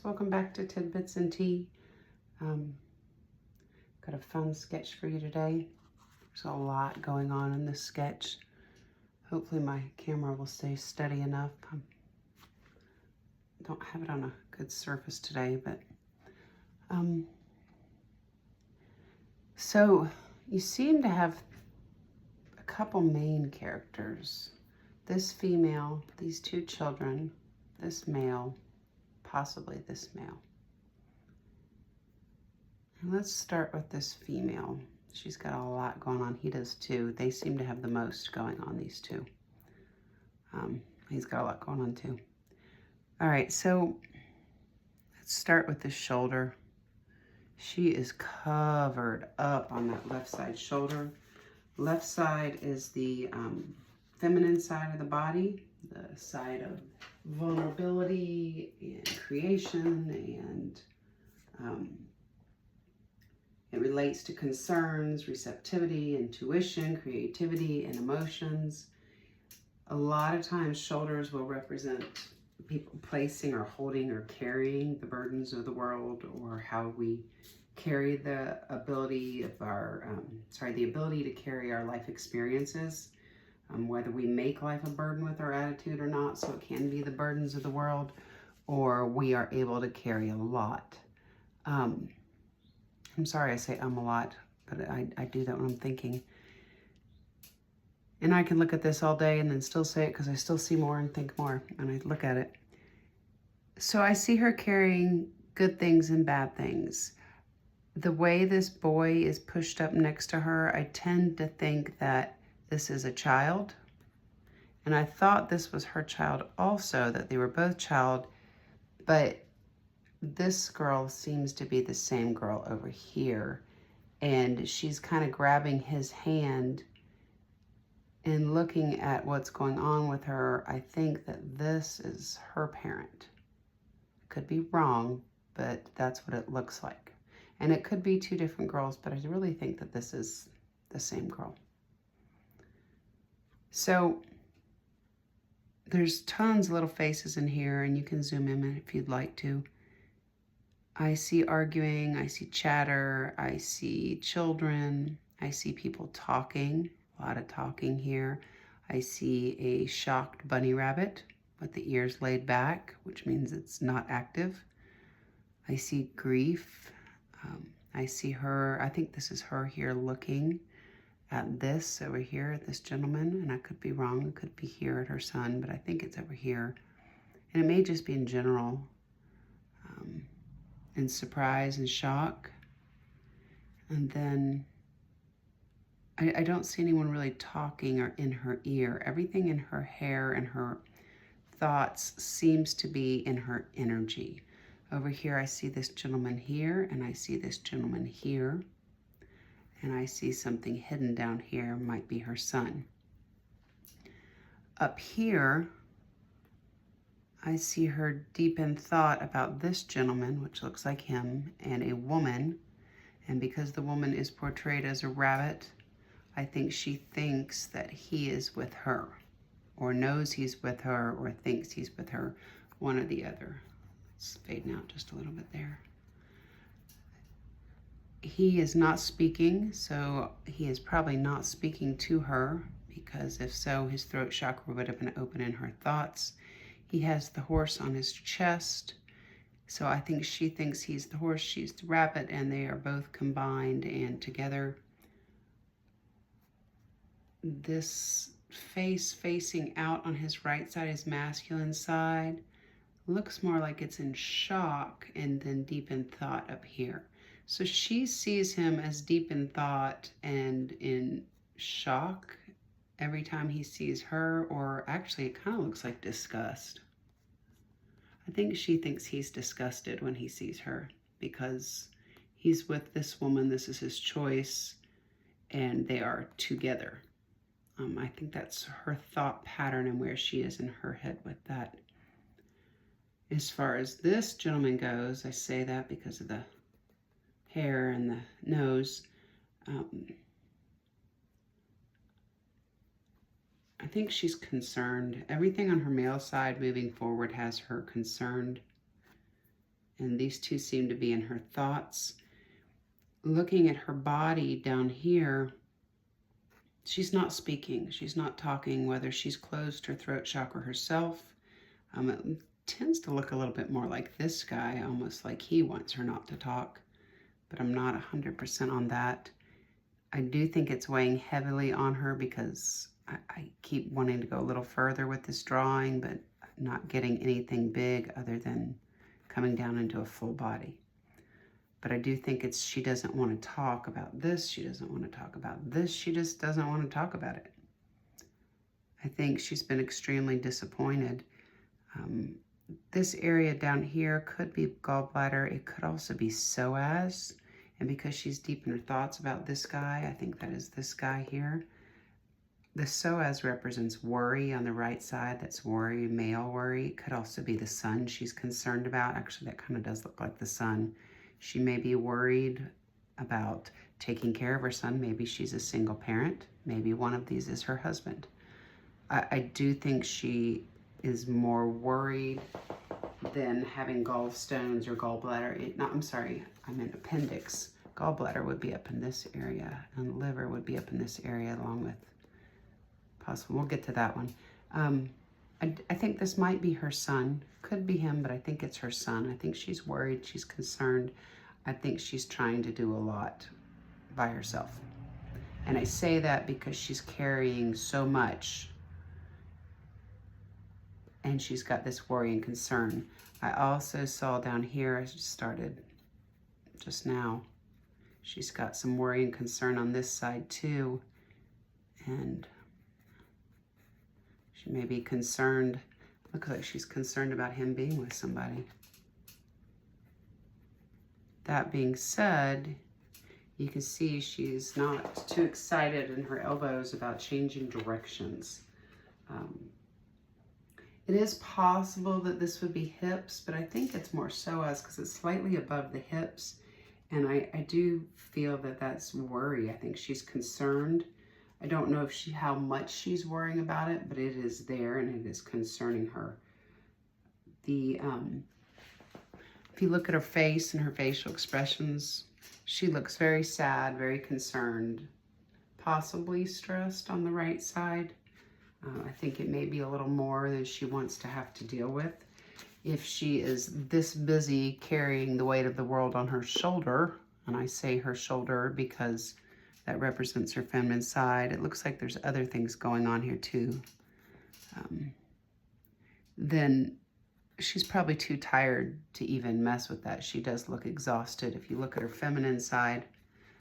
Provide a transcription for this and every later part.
welcome back to Tidbits and Tea. Got a fun sketch for you today. There's a lot going on in this sketch. Hopefully my camera will stay steady enough. I don't have it on a good surface today, but so you seem to have a couple main characters. This female, these two children, this male, possibly this male. And let's start with this female. She's got a lot going on. He does too. They seem to have the most going on, these two. He's got a lot going on too. All right, so let's start with the shoulder. She is covered up on that left side shoulder. Left side is the feminine side of the body, the side of vulnerability and creation, and it relates to concerns, receptivity, intuition, creativity, and emotions. A lot of times shoulders will represent people placing or holding or carrying the burdens of the world, or how we carry the ability of our, the ability to carry our life experiences, whether we make life a burden with our attitude or not, so it can be the burdens of the world, or we are able to carry a lot. I'm sorry I say a lot, but I do that when I'm thinking. And I can look at this all day and then still say it because I still see more and think more when I look at it. So I see her carrying good things and bad things. The way this boy is pushed up next to her, I tend to think that this is a child. And I thought this was her child also, that they were both child, but this girl seems to be the same girl over here. And she's kind of grabbing his hand and looking at what's going on with her. I think that this is her parent. Could be wrong, but that's what it looks like. And it could be two different girls, but I really think that this is the same girl. So there's tons of little faces in here, and you can zoom in if you'd like to. I see arguing, I see chatter, I see children, I see people talking, a lot of talking here. I see a shocked bunny rabbit with the ears laid back, which means it's not active. I see grief. I see her, I think this is her here looking at this over here, at this gentleman, and I could be wrong, it could be here at her son, but I think it's over here. And it may just be in general, in surprise and shock. And then I don't see anyone really talking or in her ear. Everything in her hair and her thoughts seems to be in her energy. Over here, I see this gentleman here, and I see this gentleman here. And I see something hidden down here, might be her son. Up here, I see her deep in thought about this gentleman, which looks like him, and a woman. And because the woman is portrayed as a rabbit, I think she thinks that he is with her, or knows he's with her, or thinks he's with her, one or the other. It's fading out just a little bit there. He is not speaking, so he is probably not speaking to her, because if so, his throat chakra would have been open in her thoughts. He has the horse on his chest, so I think she thinks he's the horse, she's the rabbit, and they are both combined and together. This face facing out on his right side, his masculine side, looks more like it's in shock and then deep in thought up here. So she sees him as deep in thought and in shock every time he sees her, or actually it kind of looks like disgust. I think she thinks he's disgusted when he sees her because he's with this woman, this is his choice, and they are together. I think that's her thought pattern and where she is in her head with that. As far as this gentleman goes, I say that because of the hair and the nose. I think she's concerned. Everything on her male side moving forward has her concerned And these two seem to be in her thoughts. Looking at her body down here, she's not speaking. She's not talking, whether she's closed her throat chakra herself. It tends to look a little bit more like this guy, almost like he wants her not to talk, but I'm not 100% on that. I do think it's weighing heavily on her because I keep wanting to go a little further with this drawing, but not getting anything big other than coming down into a full body. But I do think it's, she doesn't want to talk about this. She doesn't want to talk about this. She just doesn't want to talk about it. I think she's been extremely disappointed. This area down here could be gallbladder. It could also be psoas. And because she's deep in her thoughts about this guy, I think that is this guy here. The psoas represents worry on the right side. That's worry, male worry. It could also be the sun she's concerned about. Actually, that kind of does look like the sun. She may be worried about taking care of her son. Maybe she's a single parent. Maybe one of these is her husband. I do think she is more worried than having gallstones or gallbladder. I'm sorry, I meant appendix. Gallbladder would be up in this area, and liver would be up in this area along with possible. We'll get to that one. I think this might be her son. Could be him, but I think it's her son. I think she's worried, she's concerned. I think she's trying to do a lot by herself. And I say that because she's carrying so much and she's got this worry and concern. I also saw down here, I just started just now, she's got some worry and concern on this side too. And she may be concerned, looks like she's concerned about him being with somebody. That being said, you can see she's not too excited in her elbows about changing directions. It is possible that this would be hips, but I think it's more psoas because it's slightly above the hips. And I do feel that that's worry. I think she's concerned. I don't know if how much she's worrying about it, but it is there and it is concerning her. If you look at her face and her facial expressions, she looks very sad, very concerned, possibly stressed on the right side. I think it may be a little more than she wants to have to deal with. If she is this busy carrying the weight of the world on her shoulder, and I say her shoulder because that represents her feminine side, it looks like there's other things going on here too. Then she's probably too tired to even mess with that. She does look exhausted. If you look at her feminine side,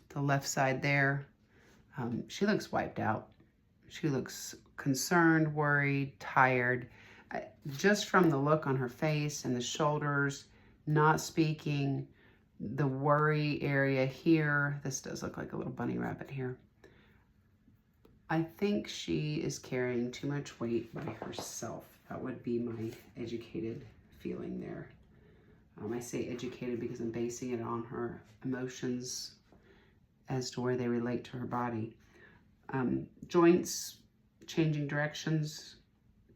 the left side there, she looks wiped out. She looks concerned, worried, tired. Just from the look on her face and the shoulders, not speaking, the worry area here, this does look like a little bunny rabbit here. I think she is carrying too much weight by herself. That would be my educated feeling there. I say educated because I'm basing it on her emotions as to where they relate to her body. Joints, changing directions,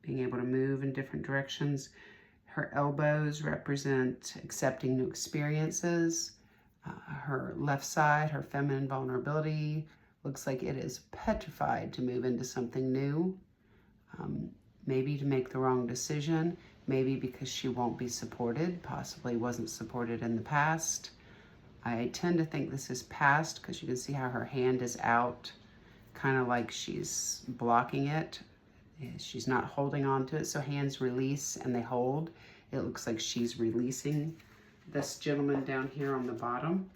being able to move in different directions. Her elbows represent accepting new experiences. Her left side, her feminine vulnerability, looks like it is petrified to move into something new. Maybe to make the wrong decision, maybe because she won't be supported, possibly wasn't supported in the past. I tend to think this is past because you can see how her hand is out, kind of like she's blocking it. She's not holding on to it, so hands release and they hold. It looks like she's releasing this gentleman down here on the bottom.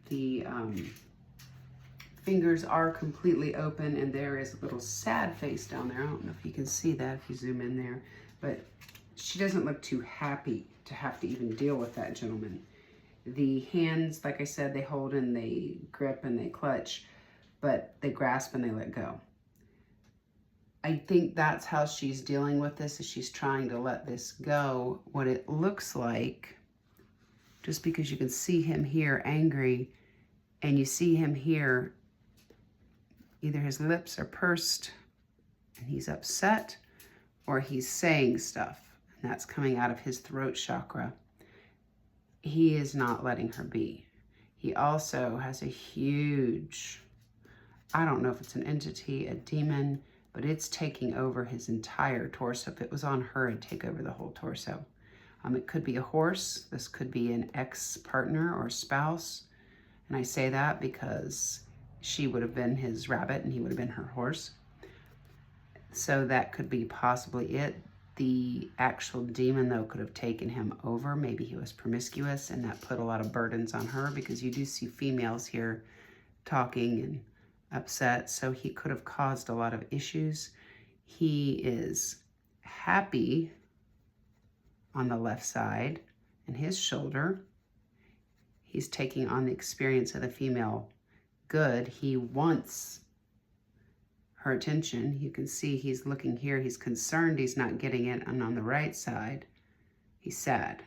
The fingers are completely open and there is a little sad face down there. I don't know if you can see that if you zoom in there, but she doesn't look too happy to have to even deal with that gentleman. The hands, like I said, they hold and they grip and they clutch, but they grasp and they let go. I think that's how she's dealing with this, is she's trying to let this go. What it looks like, just because you can see him here angry and you see him here, either his lips are pursed and he's upset, or he's saying stuff and that's coming out of his throat chakra. he is not letting her be. He also has a huge, I don't know if it's an entity, a demon, but it's taking over his entire torso. If it was on her, it'd take over the whole torso. It could be a horse. This could be an ex-partner or spouse. And I say that because she would have been his rabbit and he would have been her horse. So that could be possibly it. The actual demon, though, could have taken him over. Maybe he was promiscuous and that put a lot of burdens on her, because you do see females here talking and upset. So he could have caused a lot of issues. He is happy on the left side and his shoulder. He's taking on the experience of the female good. He wants her attention. You can see he's looking here. He's concerned he's not getting it. And on the right side, he's sad.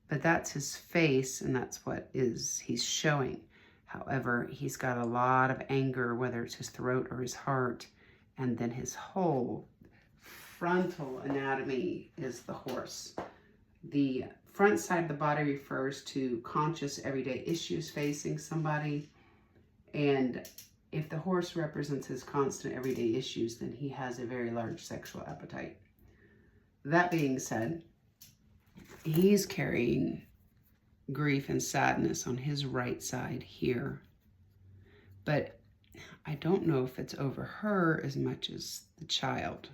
But that's his face, and that's what he's showing. However, he's got a lot of anger, whether it's his throat or his heart, and then his whole frontal anatomy is the horse. The front side of the body refers to conscious everyday issues facing somebody, and if the horse represents his constant everyday issues, then he has a very large sexual appetite. That being said, he's carrying grief and sadness on his right side here. But I don't know if it's over her as much as the child.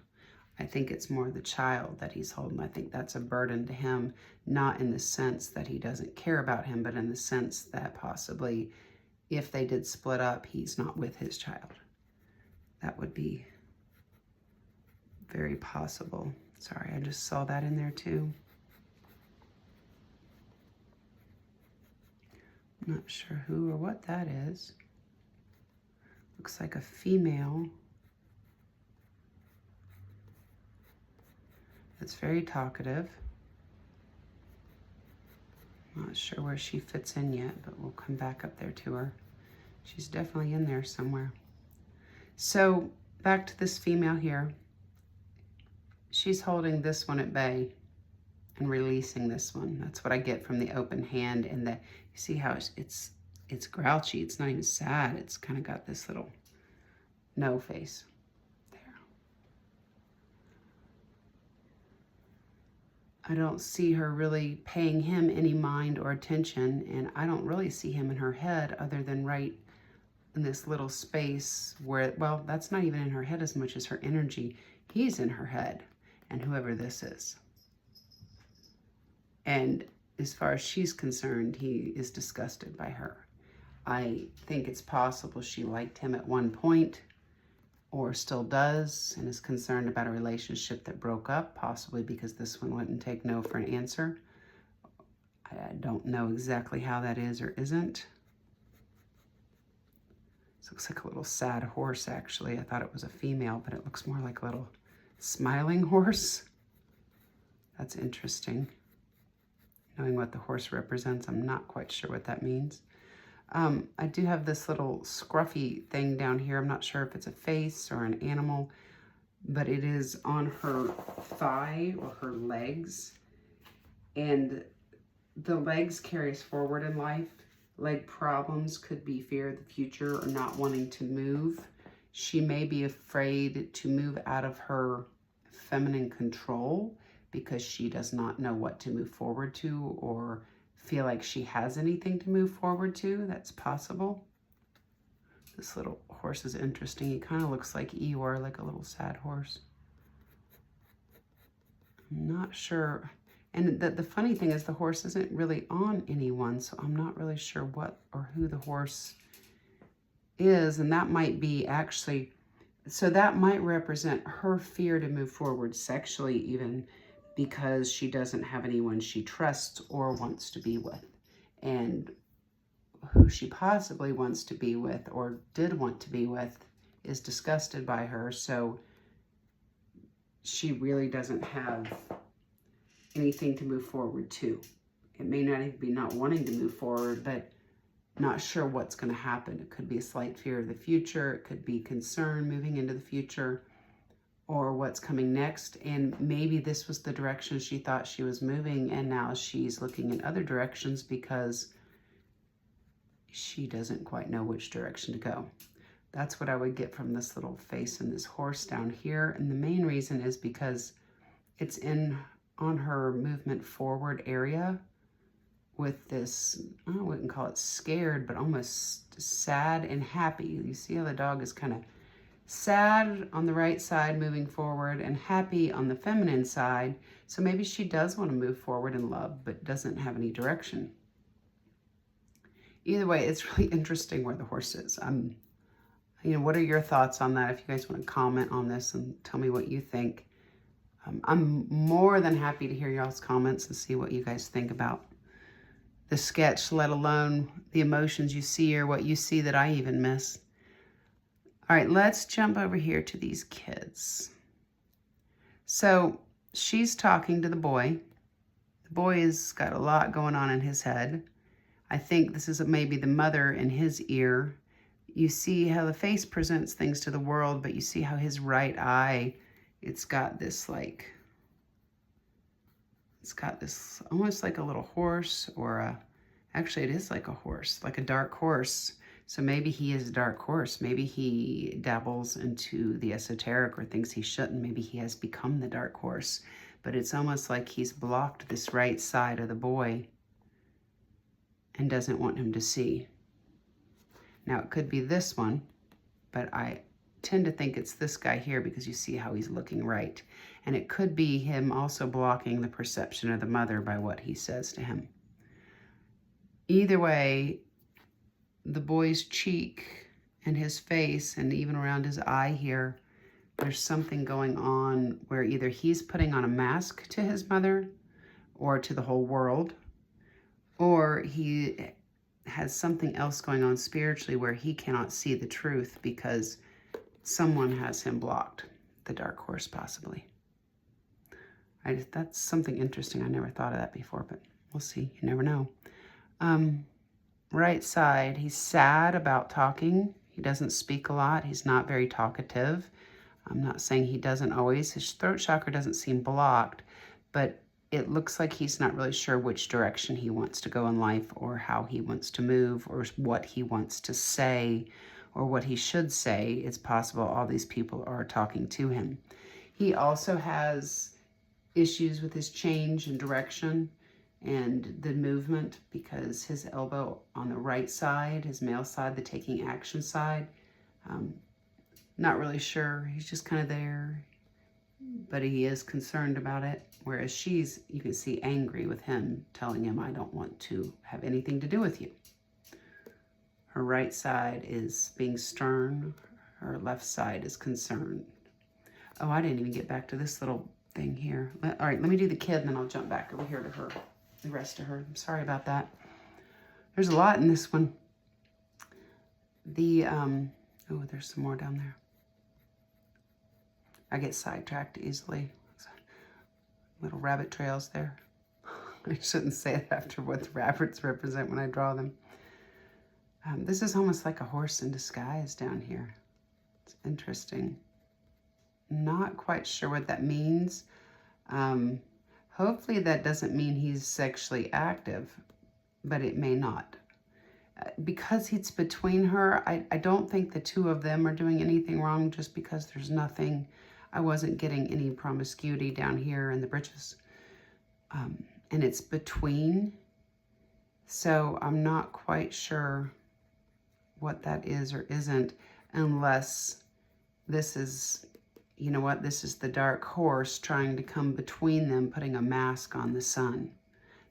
I think it's more the child that he's holding. I think that's a burden to him, not in the sense that he doesn't care about him, but in the sense that possibly if they did split up, he's not with his child. That would be very possible. Sorry, I just saw that in there too. I'm not sure who or what that is. Looks like a female. It's very talkative. Not sure where she fits in yet, but we'll come back up there to her. She's definitely in there somewhere. So back to this female here. She's holding this one at bay and releasing this one. That's what I get from the open hand. And you see how it's grouchy. It's not even sad. It's kind of got this little no face. I don't see her really paying him any mind or attention, and I don't really see him in her head other than right in this little space where, well, that's not even in her head as much as her energy. He's in her head, and whoever this is. And as far as she's concerned, he is disgusted by her. I think it's possible she liked him at one point, or still does, and is concerned about a relationship that broke up, possibly because this one wouldn't take no for an answer. I don't know exactly how that is or isn't. This looks like a little sad horse, actually. I thought it was a female, but it looks more like a little smiling horse. That's interesting. Knowing what the horse represents, I'm not quite sure what that means. I do have this little scruffy thing down here. I'm not sure if it's a face or an animal, but it is on her thigh or her legs. And the legs carry us forward in life. Leg problems could be fear of the future or not wanting to move. She may be afraid to move out of her feminine control because she does not know what to move forward to or feel like she has anything to move forward to. That's possible. This little horse is interesting. He kind of looks like Eeyore, like a little sad horse. I'm not sure. And the funny thing is the horse isn't really on anyone, so I'm not really sure what or who the horse is. And that might be actually, so that might represent her fear to move forward sexually, even because she doesn't have anyone she trusts or wants to be with. And who she possibly wants to be with or did want to be with is disgusted by her. So she really doesn't have anything to move forward to. It may not even be not wanting to move forward, but not sure what's going to happen. It could be a slight fear of the future. It could be concern moving into the future. or what's coming next. And maybe this was the direction she thought she was moving, and now she's looking in other directions because she doesn't quite know which direction to go. That's what I would get from this little face and this horse down here. And the main reason is because it's on her movement forward area with this, I wouldn't call it scared, but almost sad and happy. You see how the dog is kind of sad on the right side moving forward and happy on the feminine side. So maybe she does want to move forward in love, but doesn't have any direction. Either way, it's really interesting where the horse is. What are your thoughts on that? If you guys want to comment on this and tell me what you think. I'm more than happy to hear y'all's comments and see what you guys think about the sketch, let alone the emotions you see or what you see that I even miss. All right, let's jump over here to these kids. So she's talking to the boy. The boy has got a lot going on in his head. I think this is maybe the mother in his ear. You see how the face presents things to the world, but you see how his right eye, it's got this almost like a little horse, or actually it is like a horse, like a dark horse. So maybe he is a dark horse. Maybe he dabbles into the esoteric or thinks he shouldn't. Maybe he has become the dark horse. But it's almost like he's blocked this right side of the boy and doesn't want him to see. Now it could be this one, but I tend to think it's this guy here because you see how he's looking right. And it could be him also blocking the perception of the mother by what he says to him. Either way, the boy's cheek and his face and even around his eye here, there's something going on where either he's putting on a mask to his mother or to the whole world, or he has something else going on spiritually where he cannot see the truth because someone has him blocked, the dark horse possibly. That's something interesting. I never thought of that before, but we'll see. You never know. Right side, he's sad about talking. He doesn't speak a lot. He's not very talkative. I'm not saying he doesn't always. His throat chakra doesn't seem blocked, but it looks like he's not really sure which direction he wants to go in life or how he wants to move or what he wants to say or what he should say. It's possible all these people are talking to him. He also has issues with his change in direction and the movement because his elbow on the right side, his male side, the taking action side, not really sure. He's just kind of there, but he is concerned about it. Whereas she's, you can see, angry with him, telling him, I don't want to have anything to do with you. Her right side is being stern. Her left side is concerned. Oh, I didn't even get back to this little thing here. All right, let me do the kid and then I'll jump back over here to her, the rest of her. I'm sorry about that. There's a lot in this one. Oh, there's some more down there. I get sidetracked easily. Little rabbit trails there. I shouldn't say it after what the rabbits represent when I draw them. This is almost like a horse in disguise down here. It's interesting. Not quite sure what that means. Hopefully that doesn't mean he's sexually active, but it may not. Because it's between her, I don't think the two of them are doing anything wrong just because there's nothing. I wasn't getting any promiscuity down here in the britches. And it's between. So I'm not quite sure what that is or isn't, unless this is, you know what, this is the dark horse trying to come between them, putting a mask on the sun.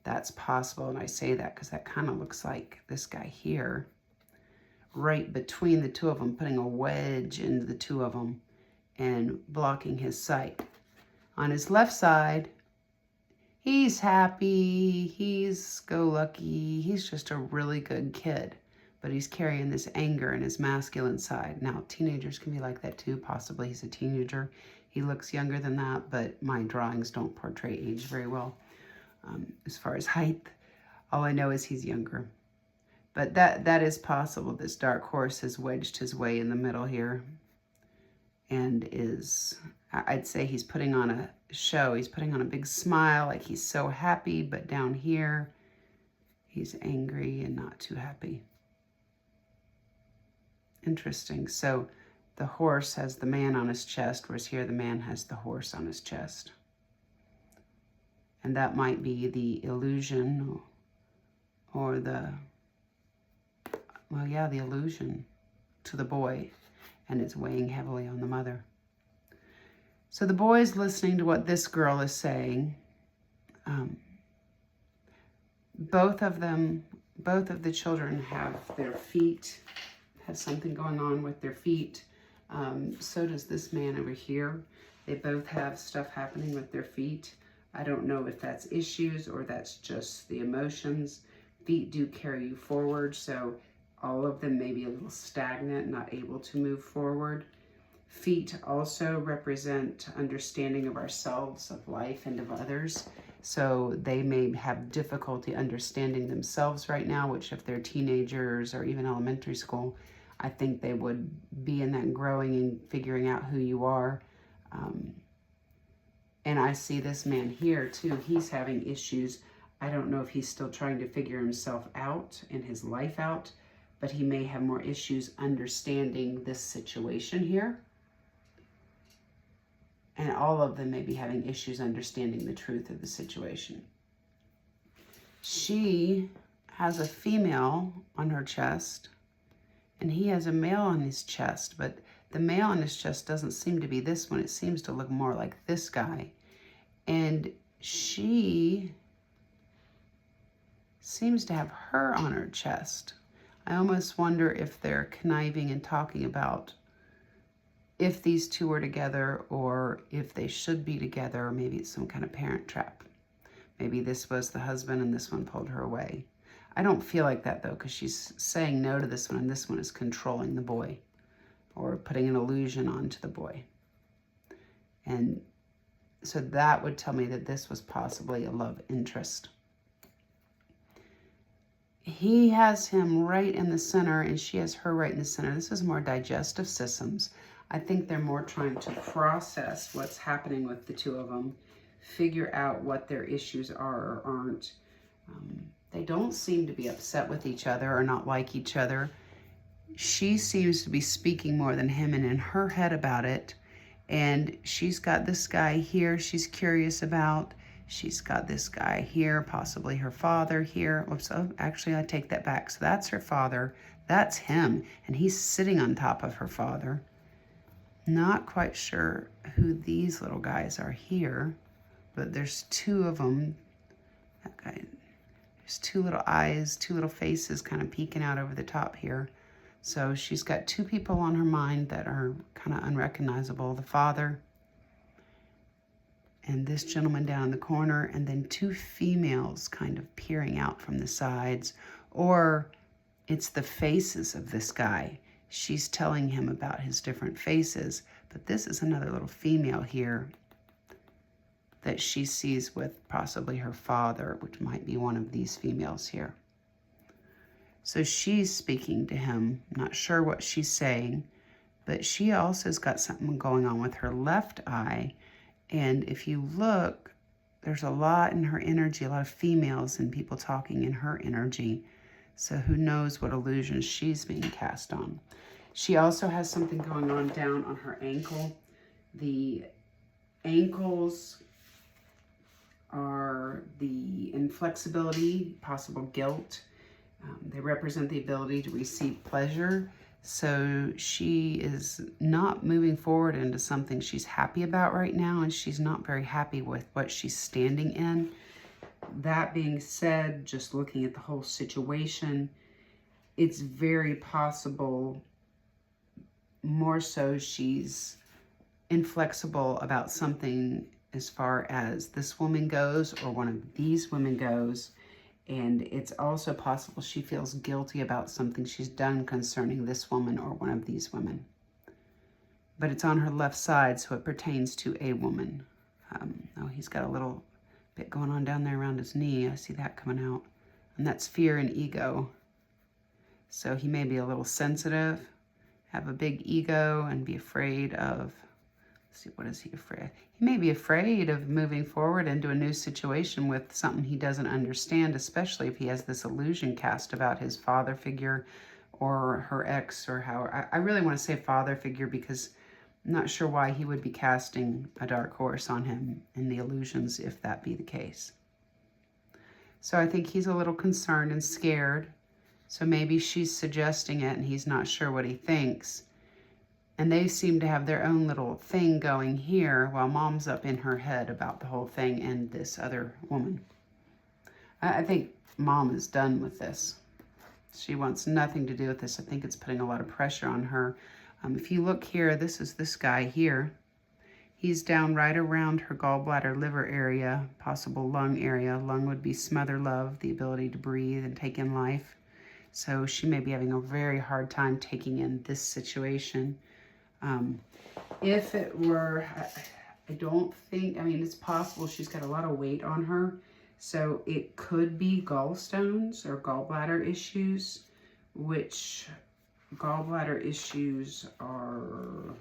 That's possible, and I say that because that kind of looks like this guy here, right between the two of them, putting a wedge into the two of them and blocking his sight. On his left side, he's happy, he's go lucky, he's just a really good kid, but he's carrying this anger in his masculine side. Now, teenagers can be like that too, possibly. He's a teenager. He looks younger than that, but my drawings don't portray age very well. As far as height, all I know is he's younger. But that is possible. This dark horse has wedged his way in the middle here. and I'd say he's putting on a show. He's putting on a big smile, like he's so happy, but down here, he's angry and not too happy. Interesting. So the horse has the man on his chest, whereas here the man has the horse on his chest. And that might be the illusion or the illusion to the boy, and it's weighing heavily on the mother. So the boy is listening to what this girl is saying. Both of the children have their feet, have something going on with their feet. So does this man over here. They both have stuff happening with their feet. I don't know if that's issues or that's just the emotions. Feet do carry you forward, so all of them may be a little stagnant, not able to move forward. Feet also represent understanding of ourselves, of life, and of others. So they may have difficulty understanding themselves right now, which if they're teenagers or even elementary school, I think they would be in that growing and figuring out who you are. And I see this man here too. He's having issues. I don't know if he's still trying to figure himself out and his life out, but he may have more issues understanding this situation here. And all of them may be having issues understanding the truth of the situation. She has a female on her chest, and he has a male on his chest, but the male on his chest doesn't seem to be this one. It seems to look more like this guy. And she seems to have her on her chest. I almost wonder if they're conniving and talking about if these two are together or if they should be together, or maybe it's some kind of parent trap. Maybe this was the husband and this one pulled her away. I don't feel like that though, because she's saying no to this one and this one is controlling the boy or putting an illusion onto the boy. And so that would tell me that this was possibly a love interest. He has him right in the center and she has her right in the center. This is more digestive systems. I think they're more trying to process what's happening with the two of them, figure out what their issues are or aren't. They don't seem to be upset with each other or not like each other. She seems to be speaking more than him and in her head about it. And she's got this guy here she's curious about. She's got this guy here, possibly her father here. Whoops, oh, actually I take that back. So that's her father, that's him, and he's sitting on top of her father. Not quite sure who these little guys are here, but there's two of them. That guy, there's two little eyes, two little faces kind of peeking out over the top here. So she's got two people on her mind that are kind of unrecognizable. The father and this gentleman down in the corner, and then two females kind of peering out from the sides, or it's the faces of this guy. She's telling him about his different faces, but this is another little female here that she sees with possibly her father, which might be one of these females here. So she's speaking to him, not sure what she's saying, but she also has got something going on with her left eye. And if you look, there's a lot in her energy, a lot of females and people talking in her energy. So who knows what illusions she's being cast on. She also has something going on down on her ankle. The ankles are the inflexibility, possible guilt. They represent the ability to receive pleasure. So she is not moving forward into something she's happy about right now, and she's not very happy with what she's standing in. That being said, just looking at the whole situation, it's very possible, more so she's inflexible about something as far as this woman goes or one of these women goes. And it's also possible she feels guilty about something she's done concerning this woman or one of these women. But it's on her left side, so it pertains to a woman. Oh, he's got a little bit going on down there around his knee. I see that coming out. And that's fear and ego. So he may be a little sensitive. have a big ego and be afraid of, let's see, what is he afraid? He may be afraid of moving forward into a new situation with something he doesn't understand, especially if he has this illusion cast about his father figure or her ex, or how, I really want to say father figure because I'm not sure why he would be casting a dark horse on him in the illusions if that be the case. So I think he's a little concerned and scared. So maybe she's suggesting it and he's not sure what he thinks. And they seem to have their own little thing going here while mom's up in her head about the whole thing and this other woman. I think mom is done with this. She wants nothing to do with this. I think it's putting a lot of pressure on her. If you look here, this is this guy here. He's down right around her gallbladder, liver area, possible lung area. Lung would be smother love, the ability to breathe and take in life. So she may be having a very hard time taking in this situation. If it were, I don't think, I mean, it's possible she's got a lot of weight on her. So it could be gallstones or gallbladder issues, which gallbladder issues are,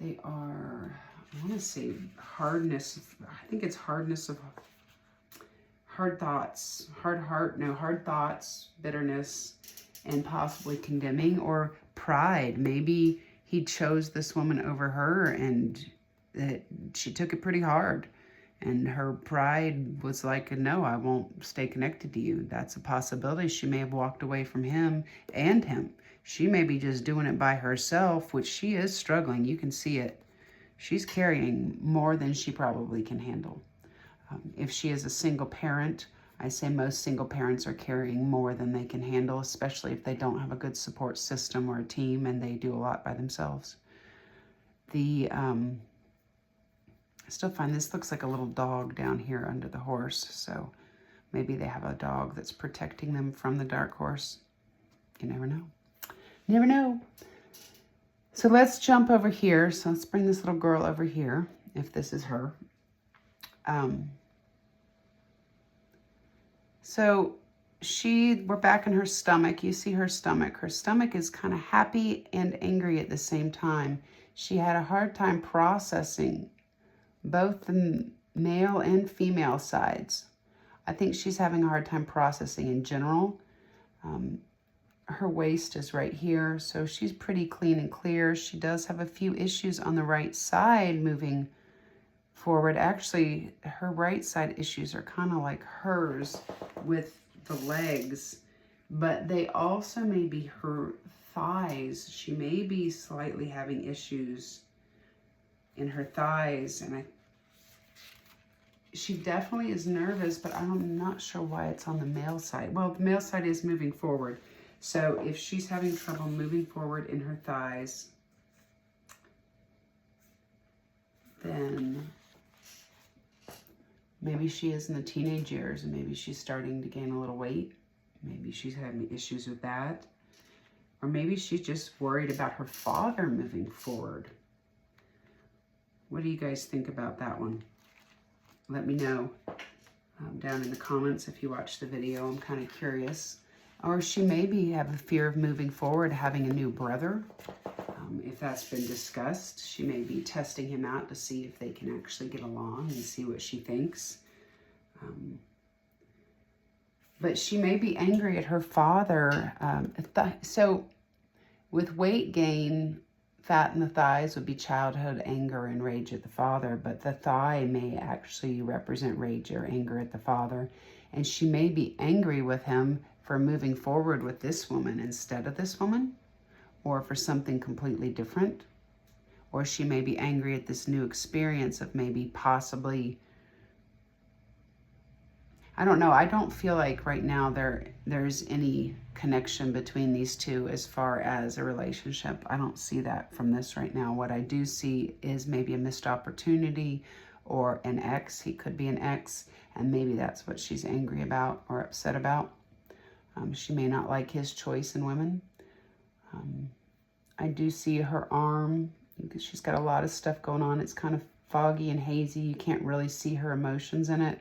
they are, I want to say hardness. I think it's hardness of hard thoughts, hard thoughts, bitterness, and possibly condemning or pride. Maybe he chose this woman over her and she took it pretty hard. And her pride was like, no, I won't stay connected to you. That's a possibility. She may have walked away from him and him. She may be just doing it by herself, which she is struggling. You can see it. She's carrying more than she probably can handle. If she is a single parent, I say most single parents are carrying more than they can handle, especially if they don't have a good support system or a team and they do a lot by themselves. I still find this looks like a little dog down here under the horse, so maybe they have a dog that's protecting them from the dark horse. You never know. Never know. So let's jump over here. So let's bring this little girl over here, if this is her. So we're back in her stomach. You see her stomach. Her stomach is kind of happy and angry at the same time. She had a hard time processing both the male and female sides. I think she's having a hard time processing in general. Her waist is right here, so she's pretty clean and clear. She does have a few issues on the right side moving forward. Actually, her right side issues are kind of like hers with the legs, but they also may be her thighs. She may be slightly having issues in her thighs, and she definitely is nervous, but I'm not sure why it's on the male side. Well, the male side is moving forward. So if she's having trouble moving forward in her thighs, then maybe she is in the teenage years and maybe she's starting to gain a little weight. Maybe she's having issues with that. Or maybe she's just worried about her father moving forward. What do you guys think about that one? Let me know down in the comments if you watch the video. I'm kind of curious. Or she maybe have a fear of moving forward, having a new brother. If that's been discussed, she may be testing him out to see if they can actually get along and see what she thinks. But she may be angry at her father. So with weight gain, fat in the thighs would be childhood anger and rage at the father, but the thigh may actually represent rage or anger at the father. And she may be angry with him for moving forward with this woman instead of this woman, or for something completely different. Or she may be angry at this new experience of maybe possibly, I don't know. I don't feel like right now there's any connection between these two as far as a relationship. I don't see that from this right now. What I do see is maybe a missed opportunity or an ex. He could be an ex, and maybe that's what she's angry about or upset about. She may not like his choice in women. I do see her arm. She's got a lot of stuff going on. It's kind of foggy and hazy. You can't really see her emotions in it.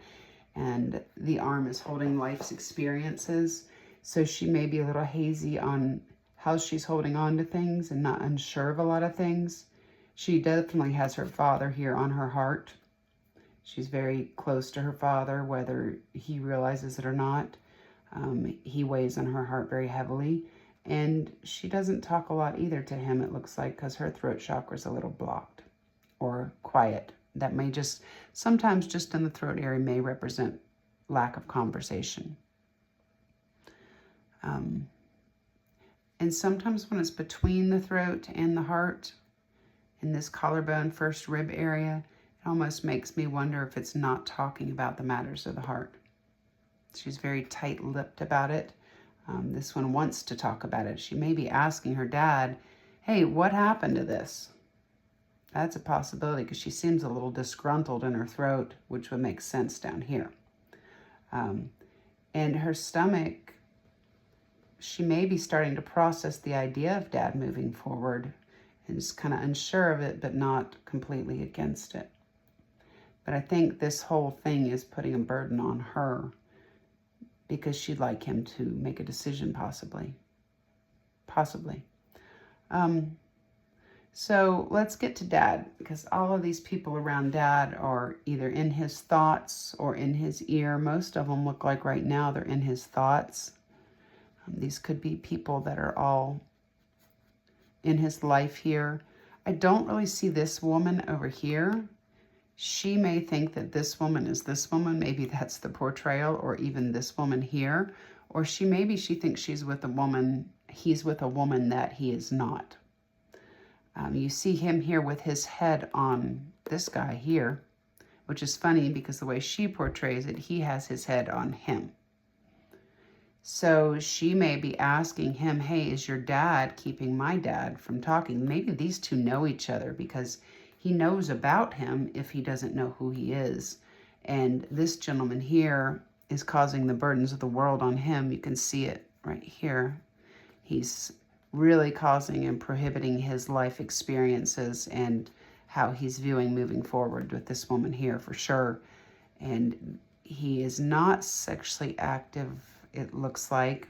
And the arm is holding life's experiences. So she may be a little hazy on how she's holding on to things and not unsure of a lot of things. She definitely has her father here on her heart. She's very close to her father, whether he realizes it or not. He weighs on her heart very heavily. And she doesn't talk a lot either to him, it looks like, because her throat chakra is a little blocked or quiet. That may just, sometimes just in the throat area may represent lack of conversation. And sometimes when it's between the throat and the heart, in this collarbone, first rib area, it almost makes me wonder if it's not talking about the matters of the heart. She's very tight-lipped about it. This one wants to talk about it. She may be asking her dad, hey, what happened to this? That's a possibility because she seems a little disgruntled in her throat, which would make sense down here. And her stomach, she may be starting to process the idea of dad moving forward and is kind of unsure of it, but not completely against it. But I think this whole thing is putting a burden on her because she'd like him to make a decision, possibly. So let's get to dad, because all of these people around dad are either in his thoughts or in his ear. Most of them look like right now they're in his thoughts. These could be people that are all in his life here. I don't really see this woman over here. She may think that this woman is this woman. Maybe that's the portrayal, or even this woman here. Or maybe she thinks she's with a woman, he's with a woman that he is not. You see him here with his head on this guy here, which is funny because the way she portrays it, he has his head on him. So she may be asking him, hey, is your dad keeping my dad from talking? Maybe these two know each other because he knows about him if he doesn't know who he is. And this gentleman here is causing the burdens of the world on him. You can see it right here. He's really causing and prohibiting his life experiences and how he's viewing moving forward with this woman here for sure. And he is not sexually active, it looks like,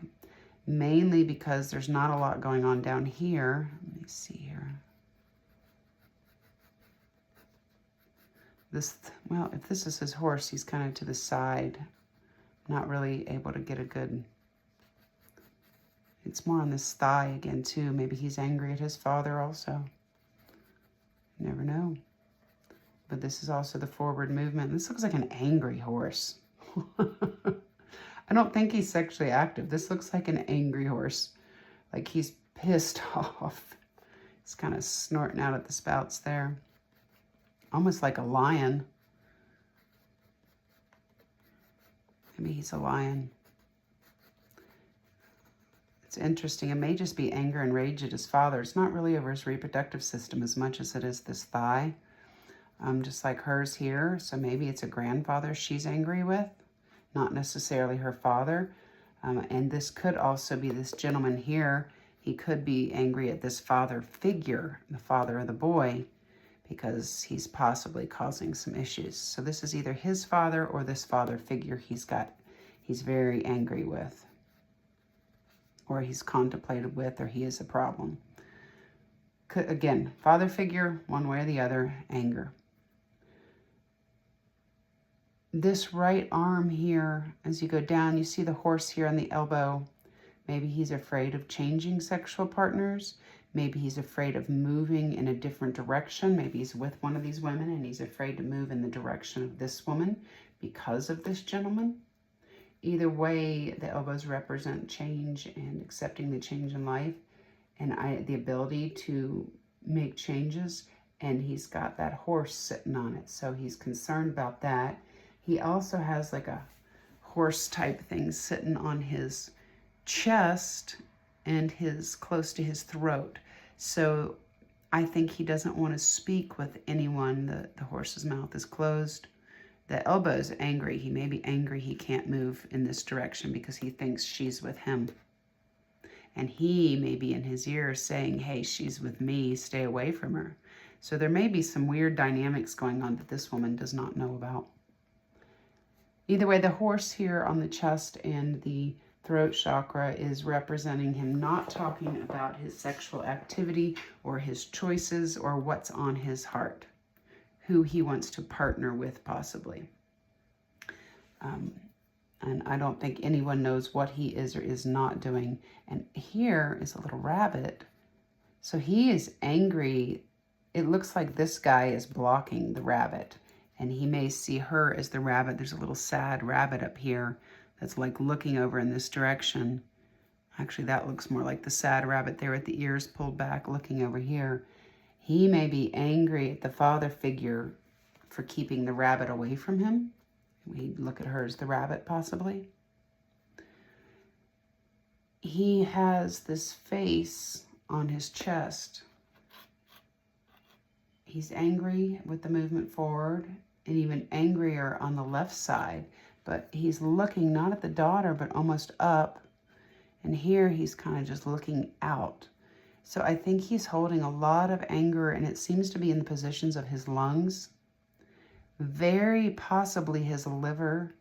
mainly because there's not a lot going on down here. Let me see here. Well, if this is his horse, he's kind of to the side. Not really able to get a good... It's more on this thigh again, too. Maybe he's angry at his father also. You never know. But this is also the forward movement. This looks like an angry horse. I don't think he's sexually active. This looks like an angry horse. Like he's pissed off. He's kind of snorting out at the spouts there. Almost like a lion. Maybe he's a lion. It's interesting. It may just be anger and rage at his father. It's not really over his reproductive system as much as it is this thigh. Just like hers here. So maybe it's a grandfather she's angry with, not necessarily her father. And this could also be this gentleman here. He could be angry at this father figure, the father of the boy, because he's possibly causing some issues. So this is either his father or this father figure he's very angry with, or he's contemplated with, or he is a problem. Again, father figure, one way or the other, anger. This right arm here, as you go down, you see the horse here on the elbow. Maybe he's afraid of changing sexual partners. Maybe he's afraid of moving in a different direction. Maybe he's with one of these women and he's afraid to move in the direction of this woman because of this gentleman. Either way, the elbows represent change and accepting the change in life and the ability to make changes. And he's got that horse sitting on it. So he's concerned about that. He also has like a horse type thing sitting on his chest and close to his throat. So I think he doesn't want to speak with anyone. The horse's mouth is closed. The elbow's angry. He may be angry he can't move in this direction because he thinks she's with him. And he may be in his ear saying, hey, she's with me, stay away from her. So there may be some weird dynamics going on that this woman does not know about. Either way, the horse here on the chest and the throat chakra is representing him not talking about his sexual activity or his choices or what's on his heart, who he wants to partner with possibly. And I don't think anyone knows what he is or is not doing. And here is a little rabbit. So he is angry. It looks like this guy is blocking the rabbit, and he may see her as the rabbit. There's a little sad rabbit up here that's like looking over in this direction. Actually, that looks more like the sad rabbit there with the ears pulled back looking over here. He may be angry at the father figure for keeping the rabbit away from him. We look at her as the rabbit, possibly. He has this face on his chest. He's angry with the movement forward, and even angrier on the left side. But he's looking not at the daughter, but almost up. And here he's kind of just looking out. So I think he's holding a lot of anger, and it seems to be in the positions of his lungs. Very possibly his liver.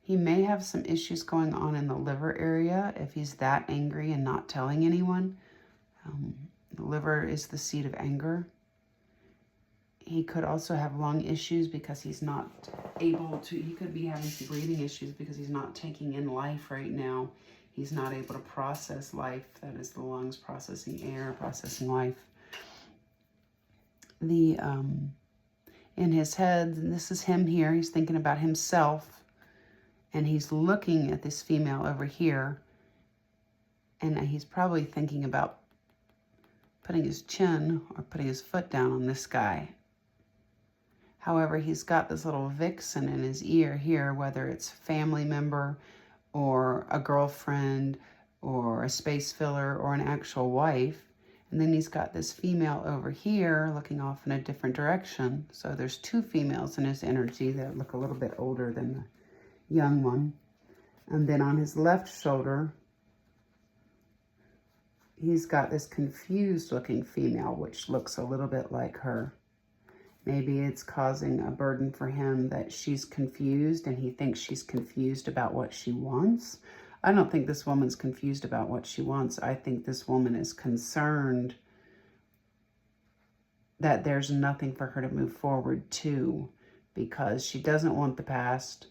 He may have some issues going on in the liver area if he's that angry and not telling anyone. The liver is the seat of anger. He could also have lung issues because he's not able to, he could be having some breathing issues because he's not taking in life right now. He's not able to process life. That is the lungs processing air, processing life. In his head, and this is him here, he's thinking about himself, and he's looking at this female over here, and he's probably thinking about putting his chin or putting his foot down on this guy. However, he's got this little vixen in his ear here, whether it's family member or a girlfriend or a space filler or an actual wife. And then he's got this female over here looking off in a different direction. So there's two females in his energy that look a little bit older than the young one. And then on his left shoulder, he's got this confused looking female, which looks a little bit like her. Maybe it's causing a burden for him that she's confused and he thinks she's confused about what she wants. I don't think this woman's confused about what she wants. I think this woman is concerned that there's nothing for her to move forward to because she doesn't want the past.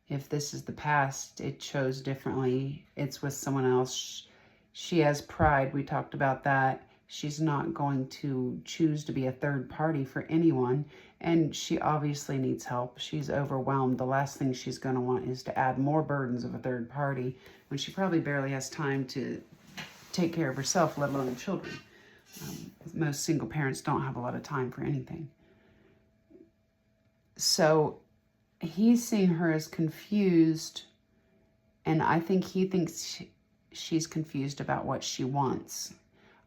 If this is the past, it chose differently. It's with someone else. She has pride. We talked about that. She's not going to choose to be a third party for anyone. And she obviously needs help. She's overwhelmed. The last thing she's going to want is to add more burdens of a third party when she probably barely has time to take care of herself, let alone children. Most single parents don't have a lot of time for anything. So he's seeing her as confused, and I think he thinks she's confused about what she wants.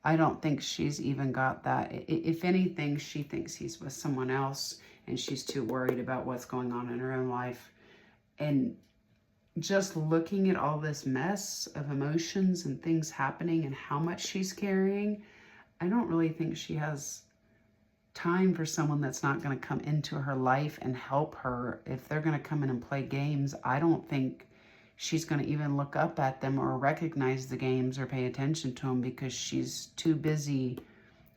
I don't think she's even got that. If anything, she thinks he's with someone else, and she's too worried about what's going on in her own life. And just looking at all this mess of emotions and things happening and how much she's carrying, I don't really think she has time for someone that's not going to come into her life and help her. If they're going to come in and play games, I don't think she's going to even look up at them or recognize the games or pay attention to them because she's too busy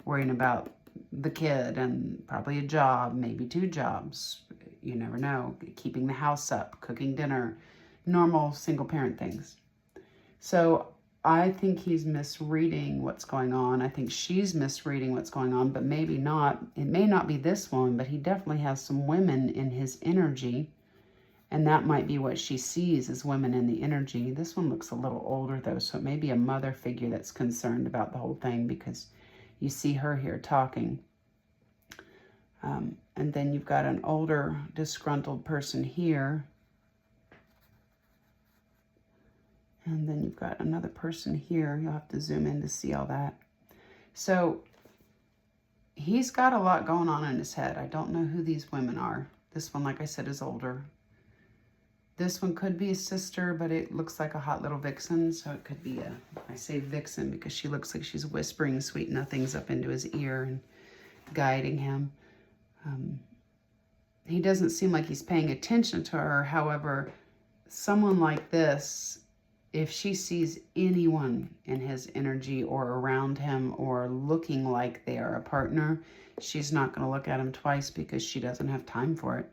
worrying about the kid and probably a job, maybe 2 jobs. You never know. Keeping the house up, cooking dinner, normal single parent things. So I think he's misreading what's going on. I think she's misreading what's going on, but maybe not. It may not be this woman, but he definitely has some women in his energy. And that might be what she sees as women in the energy. This one looks a little older though, so it may be a mother figure that's concerned about the whole thing because you see her here talking. And then you've got an older disgruntled person here. And then you've got another person here. You'll have to zoom in to see all that. So he's got a lot going on in his head. I don't know who these women are. This one, like I said, is older. This one could be a sister, but it looks like a hot little vixen. So it could be I say vixen because she looks like she's whispering sweet nothings up into his ear and guiding him. He doesn't seem like he's paying attention to her. However, someone like this if she sees anyone in his energy or around him or looking like they are a partner, she's not going to look at him twice because she doesn't have time for it.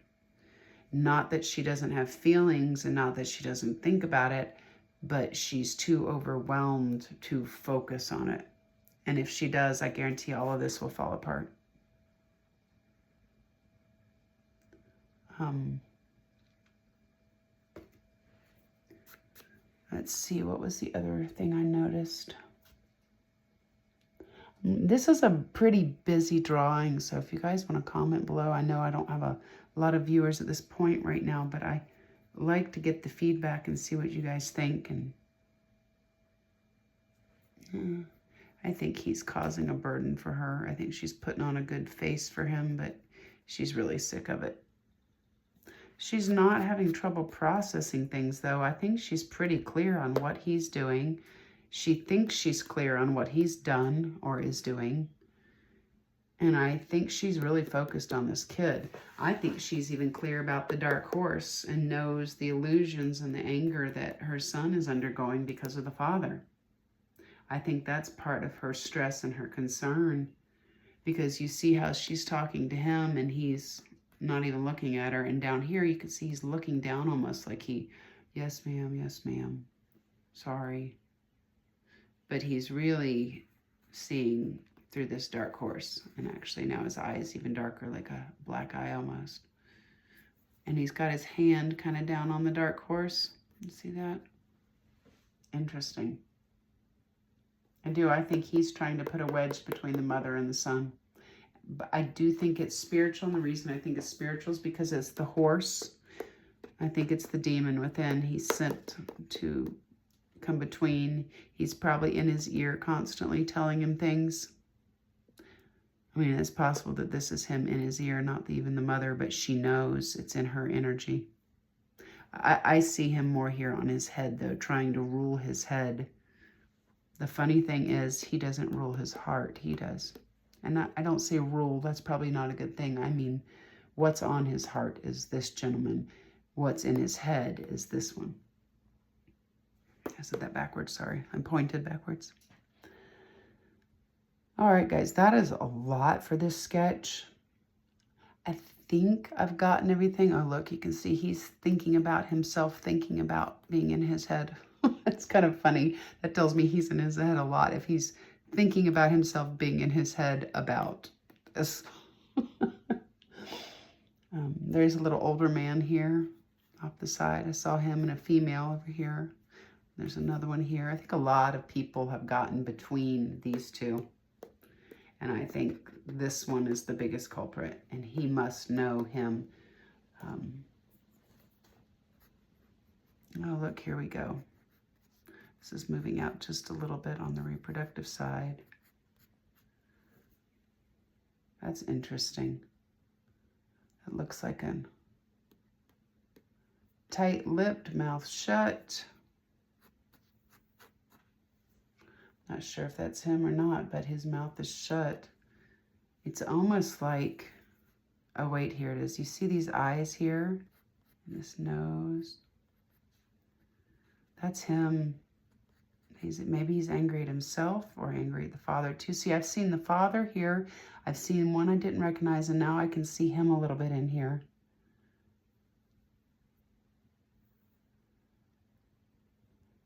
Not that she doesn't have feelings and not that she doesn't think about it, but she's too overwhelmed to focus on it. And if she does, I guarantee all of this will fall apart. Let's see, what was the other thing I noticed? This is a pretty busy drawing, so if you guys want to comment below, I know I don't have a lot of viewers at this point right now, but I like to get the feedback and see what you guys think. And I think he's causing a burden for her. I think she's putting on a good face for him, but she's really sick of it. She's not having trouble processing things, though. I think she's pretty clear on what he's doing. She thinks she's clear on what he's done or is doing. And I think she's really focused on this kid. I think she's even clear about the dark horse and knows the illusions and the anger that her son is undergoing because of the father. I think that's part of her stress and her concern, because you see how she's talking to him and he's not even looking at her. And down here, you can see he's looking down almost like yes, ma'am, sorry. But he's really seeing through this dark horse. And actually now his eye is even darker, like a black eye almost. And he's got his hand kind of down on the dark horse. You see that? Interesting. I think he's trying to put a wedge between the mother and the son. But I do think it's spiritual, and the reason I think it's spiritual is because it's the horse. I think it's the demon within. He's sent to come between. He's probably in his ear constantly telling him things. I mean, it's possible that this is him in his ear, not even the mother, but she knows it's in her energy. I see him more here on his head, though, trying to rule his head. The funny thing is, he doesn't rule his heart. He does. And I don't say rule. That's probably not a good thing. I mean, what's on his heart is this gentleman. What's in his head is this one. I said that backwards. Sorry. I'm pointed backwards. All right, guys. That is a lot for this sketch. I think I've gotten everything. Oh, look. You can see he's thinking about himself, thinking about being in his head. It's kind of funny. That tells me he's in his head a lot. If he's thinking about himself being in his head about this. There's a little older man here off the side. I saw him and a female over here. There's another one here. I think a lot of people have gotten between these two. And I think this one is the biggest culprit. And he must know him. Oh, look, here we go. This is moving out just a little bit on the reproductive side. That's interesting. It looks like a tight-lipped, mouth shut. Not sure if that's him or not, but his mouth is shut. It's almost like, oh wait, here it is. You see these eyes here? And this nose? That's him. Maybe he's angry at himself or angry at the father too. See, I've seen the father here. I've seen one I didn't recognize, and now I can see him a little bit in here.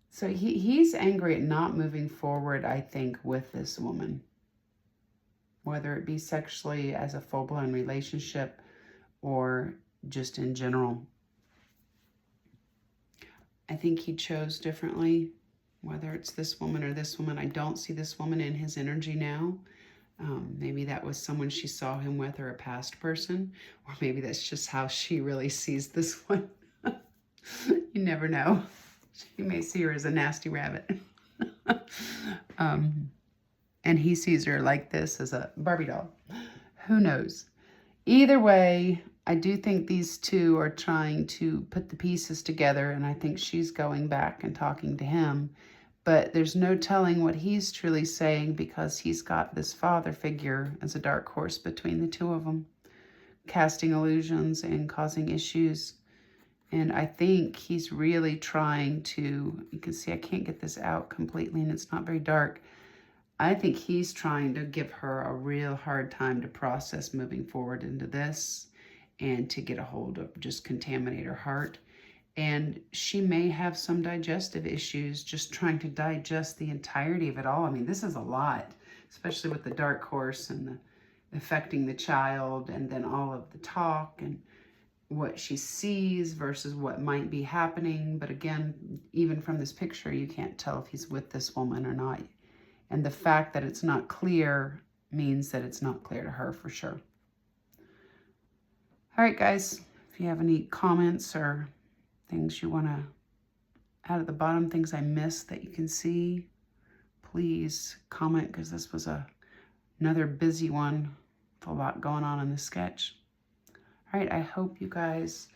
So he's angry at not moving forward, I think, with this woman. Whether it be sexually as a full-blown relationship or just in general. I think he chose differently. Whether it's this woman or this woman, I don't see this woman in his energy now. Maybe that was someone she saw him with or a past person. Or maybe that's just how she really sees this one. You never know. She may see her as a nasty rabbit. And he sees her like this as a Barbie doll. Who knows? Either way, I do think these two are trying to put the pieces together, and I think she's going back and talking to him. But there's no telling what he's truly saying because he's got this father figure as a dark horse between the two of them, casting illusions and causing issues. And I think he's really trying to, you can see I can't get this out completely and it's not very dark. I think he's trying to give her a real hard time to process moving forward into this and to get a hold of, just contaminate her heart. And she may have some digestive issues just trying to digest the entirety of it all. I mean, this is a lot, especially with the dark horse and the affecting the child, and then all of the talk and what she sees versus what might be happening. But again, even from this picture, you can't tell if he's with this woman or not. And the fact that it's not clear means that it's not clear to her for sure. All right, guys, if you have any comments or things you want to add at the bottom, things I missed that you can see, please comment, because this was another busy one with a lot going on in the sketch. All right, I hope you guys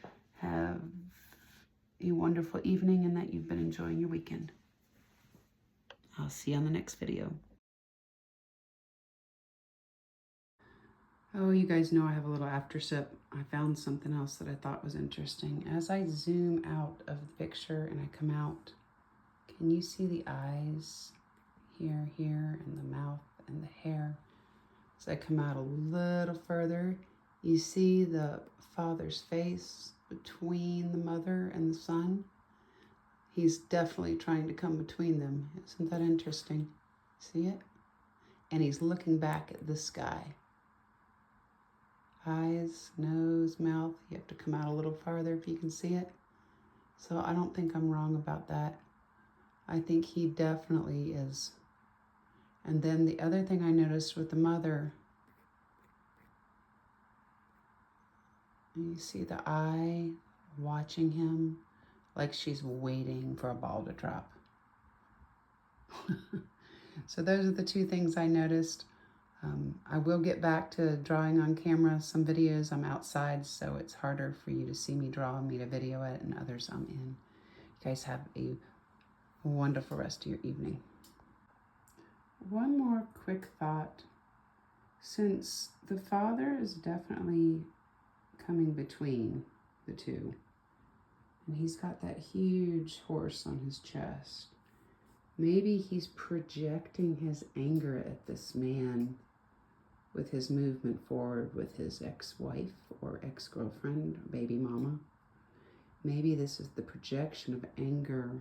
have a wonderful evening and that you've been enjoying your weekend. I'll see you on the next video. Oh, you guys know I have a little after sip. I found something else that I thought was interesting. As I zoom out of the picture and I come out, can you see the eyes here, and the mouth and the hair? As I come out a little further, you see the father's face between the mother and the son. He's definitely trying to come between them. Isn't that interesting? See it? And he's looking back at the sky. Eyes, nose, mouth. You have to come out a little farther if you can see it. So I don't think I'm wrong about that. I think he definitely is. And then the other thing I noticed with the mother, you see the eye watching him like she's waiting for a ball to drop. So those are the two things I noticed. I will get back to drawing on camera some videos. I'm outside, so it's harder for you to see me draw and me to video it, and others I'm in. You guys have a wonderful rest of your evening. One more quick thought. Since the father is definitely coming between the two, and he's got that huge horse on his chest, maybe he's projecting his anger at this man with his movement forward with his ex-wife or ex-girlfriend, or baby mama. Maybe this is the projection of anger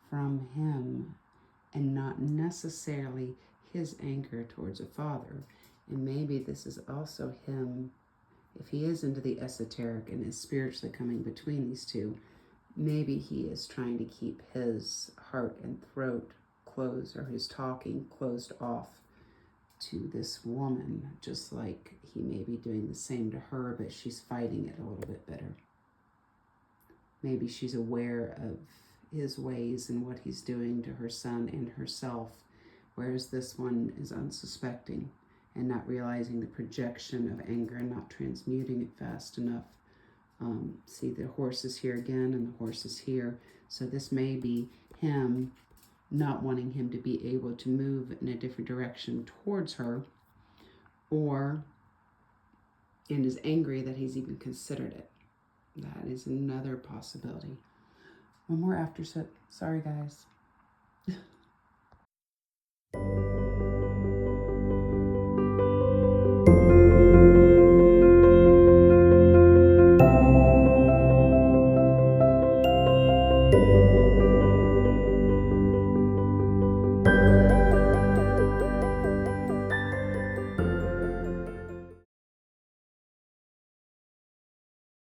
from him and not necessarily his anger towards a father. And maybe this is also him, if he is into the esoteric and is spiritually coming between these two, maybe he is trying to keep his heart and throat closed, or his talking closed off to this woman, just like he may be doing the same to her, but she's fighting it a little bit better. Maybe she's aware of his ways and what he's doing to her son and herself, whereas this one is unsuspecting and not realizing the projection of anger and not transmuting it fast enough. See, the horse is here again and the horse is here. So this may be him not wanting him to be able to move in a different direction towards her, or and is angry that he's even considered it. That is another possibility. One more after sip. Sorry, guys.